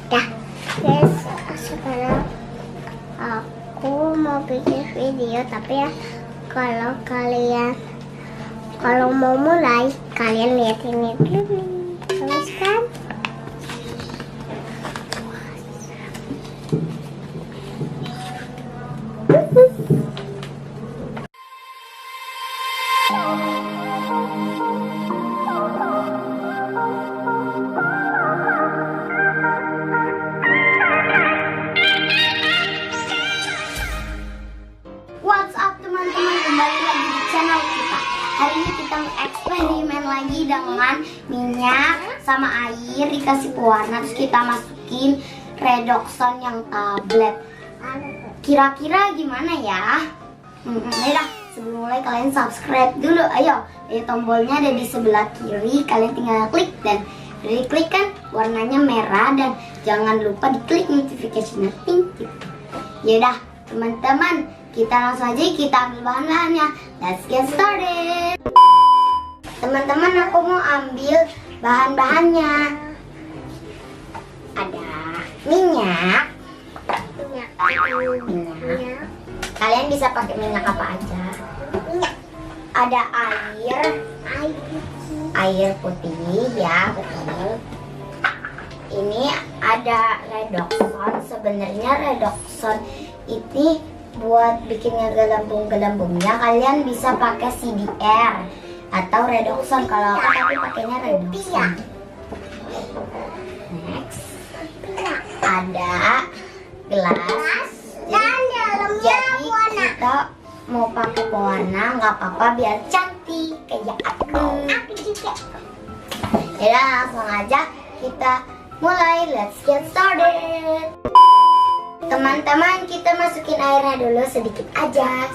Dah, guys, sekarang aku mau bikin video, tapi ya kalau mau mulai kalian lihat ini dulu. Bagus kan? What's up teman-teman, kembali lagi di channel kita. Hari ini kita eksperimen lagi dengan minyak sama air dikasih pewarna, terus kita masukin redoxon yang tablet. Kira-kira gimana ya? Yaudah, sebelum mulai kalian subscribe dulu, ayo. Tombolnya ada di sebelah kiri, kalian tinggal klik dan diklik kan warnanya merah, dan jangan lupa diklik notification ting. Yaudah teman-teman, kita langsung aja kita ambil bahan-bahannya. Let's get started. Teman-teman, aku mau ambil bahan-bahannya. Ada minyak. Kalian bisa pakai minyak apa aja. Ada air putih ya, betul. Ini ada redoxon. Sebenarnya redoxon ini buat bikin gelembung-gelembungnya kalian bisa pakai CDR atau redoxon. Kalau aku tapi pakainya redoxon. Next ada gelas. Jadi kita mau pakai pewarna nggak apa-apa, biar cantik kayak aku juga. Ya langsung aja kita mulai. Let's get started. Teman-teman, kita masukin airnya dulu sedikit aja.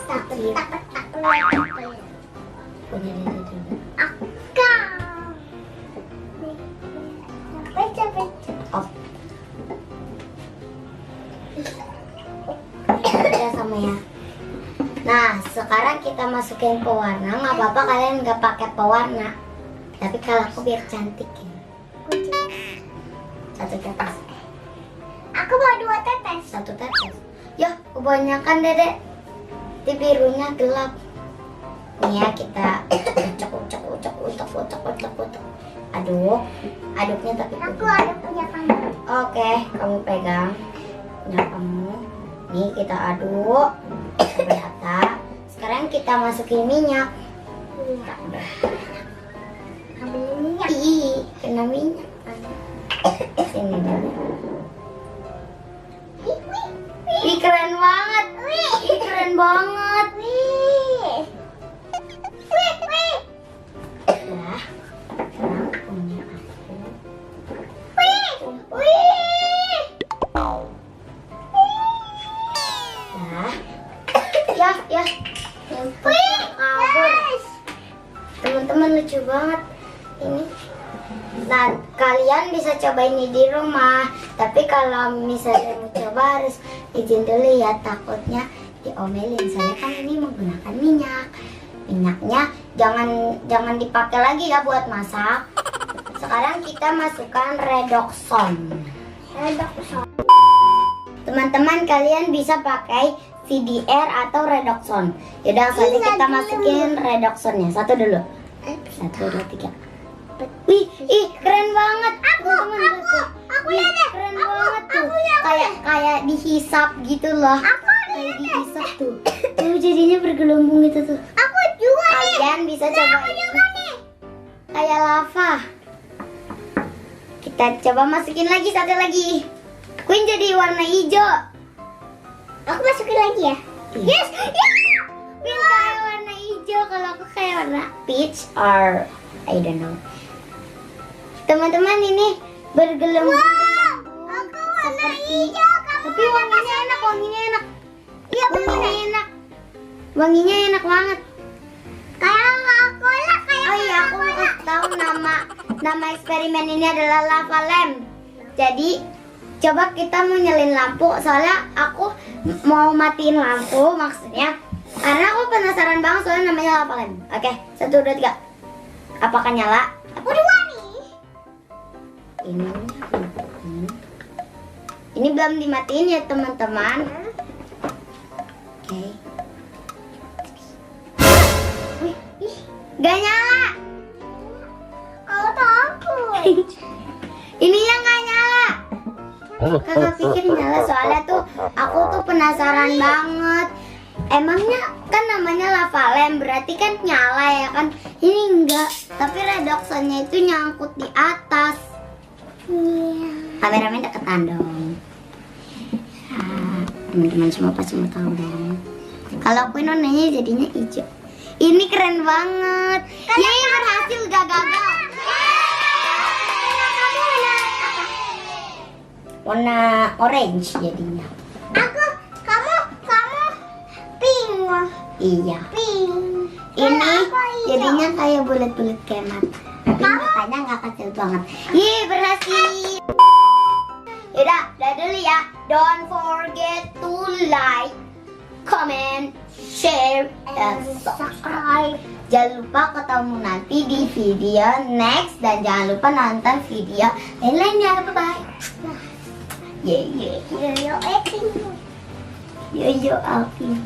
Udah sama ya. Nah, sekarang kita masukin pewarna. Nggak apa-apa kalian nggak pakai pewarna, tapi kalau aku biar cantik ya. Satu tetes. Aku mau 2 tetes. 1 tetes. Ya, kebanyakan dedek. Di birunya gelap. Nih ya, kita ucek. Aduknya tapi aku ada punya kamu. Oke, kamu pegang punya kamu. Nih kita aduk sampai rata. Sekarang kita masukin minyak. Ambil minyak. Ih, kena minyak. Sini dulu. Ih, keren banget. Ih, keren banget. Nah, sekarang punya aku. Nah, ya. Kabur. Teman-teman, lucu banget ini. Nah, kalian bisa coba ini di rumah. Tapi kalau misalnya mau coba harus izin dulu ya, takutnya diomelin. Soalnya kan ini menggunakan minyak. Minyaknya jangan dipakai lagi ya buat masak. Sekarang kita masukkan redoxon. Teman-teman, kalian bisa pakai CDR atau redoxon. Yaudah, saja kita masukin redoxonnya. 1 dulu. 1, 2, 3. Ih, keren banget. Aku lihat. Keren banget tuh. Kayak dihisap gitu loh. Kayak dihisap tuh. Tuh jadinya bergelembung gitu tuh. Aku juga nih. Kalian bisa coba ini. Kayak lava. Kita coba masukin lagi 1 lagi. Queen jadi warna hijau. Aku masukin lagi ya. Yes. Queen kayak warna hijau, kalau aku kayak warna peach or I don't know. Teman-teman, ini bergelembung. Aku warna hijau. Tapi wanginya enak. Iya, Wanginya enak. Wanginya enak banget. Kayak Coca-Cola, kayak Oh iya, aku mau kasih tahu nama eksperimen ini adalah lava lamp. Jadi coba kita mau nyalain lampu, soalnya aku mau matiin lampu maksudnya karena aku penasaran banget soalnya namanya lava lamp. Oke, 1, 2, 3. Apakah nyala? Udah nih. Ini. Ini belum dimatiin ya teman-teman. Oke. Wih, gak nyala. Kau takut. Ini yang gak nyala. Kakak pikir nyala soalnya tuh aku tuh penasaran banget. Emangnya kan namanya lava lamp, berarti kan nyala ya kan? Ini enggak, tapi redoxonnya itu nyangkut di atas. Iya. Kameramen deketan dong. Nah, teman-teman semua pasti mau tahu dong. Kalau aku warnanya jadinya hijau. Ini keren banget. Yeay, berhasil gak gagal. Warna orange jadinya. Kamu pink. Iya. Pink. Ini Aku hijau. jadinya kayak bulat-bulat kayak mata. Tapi matanya nggak kecil banget. Yeay, berhasil. Yaudah, udah dulu ya. Don't forget to like, comment, share, dan subscribe. Jangan lupa ketemu nanti di video next. Dan jangan lupa nonton video lain-lainnya. Bye-bye. Yeay, yeay. Yo, acting. Yo, yo, Alvin.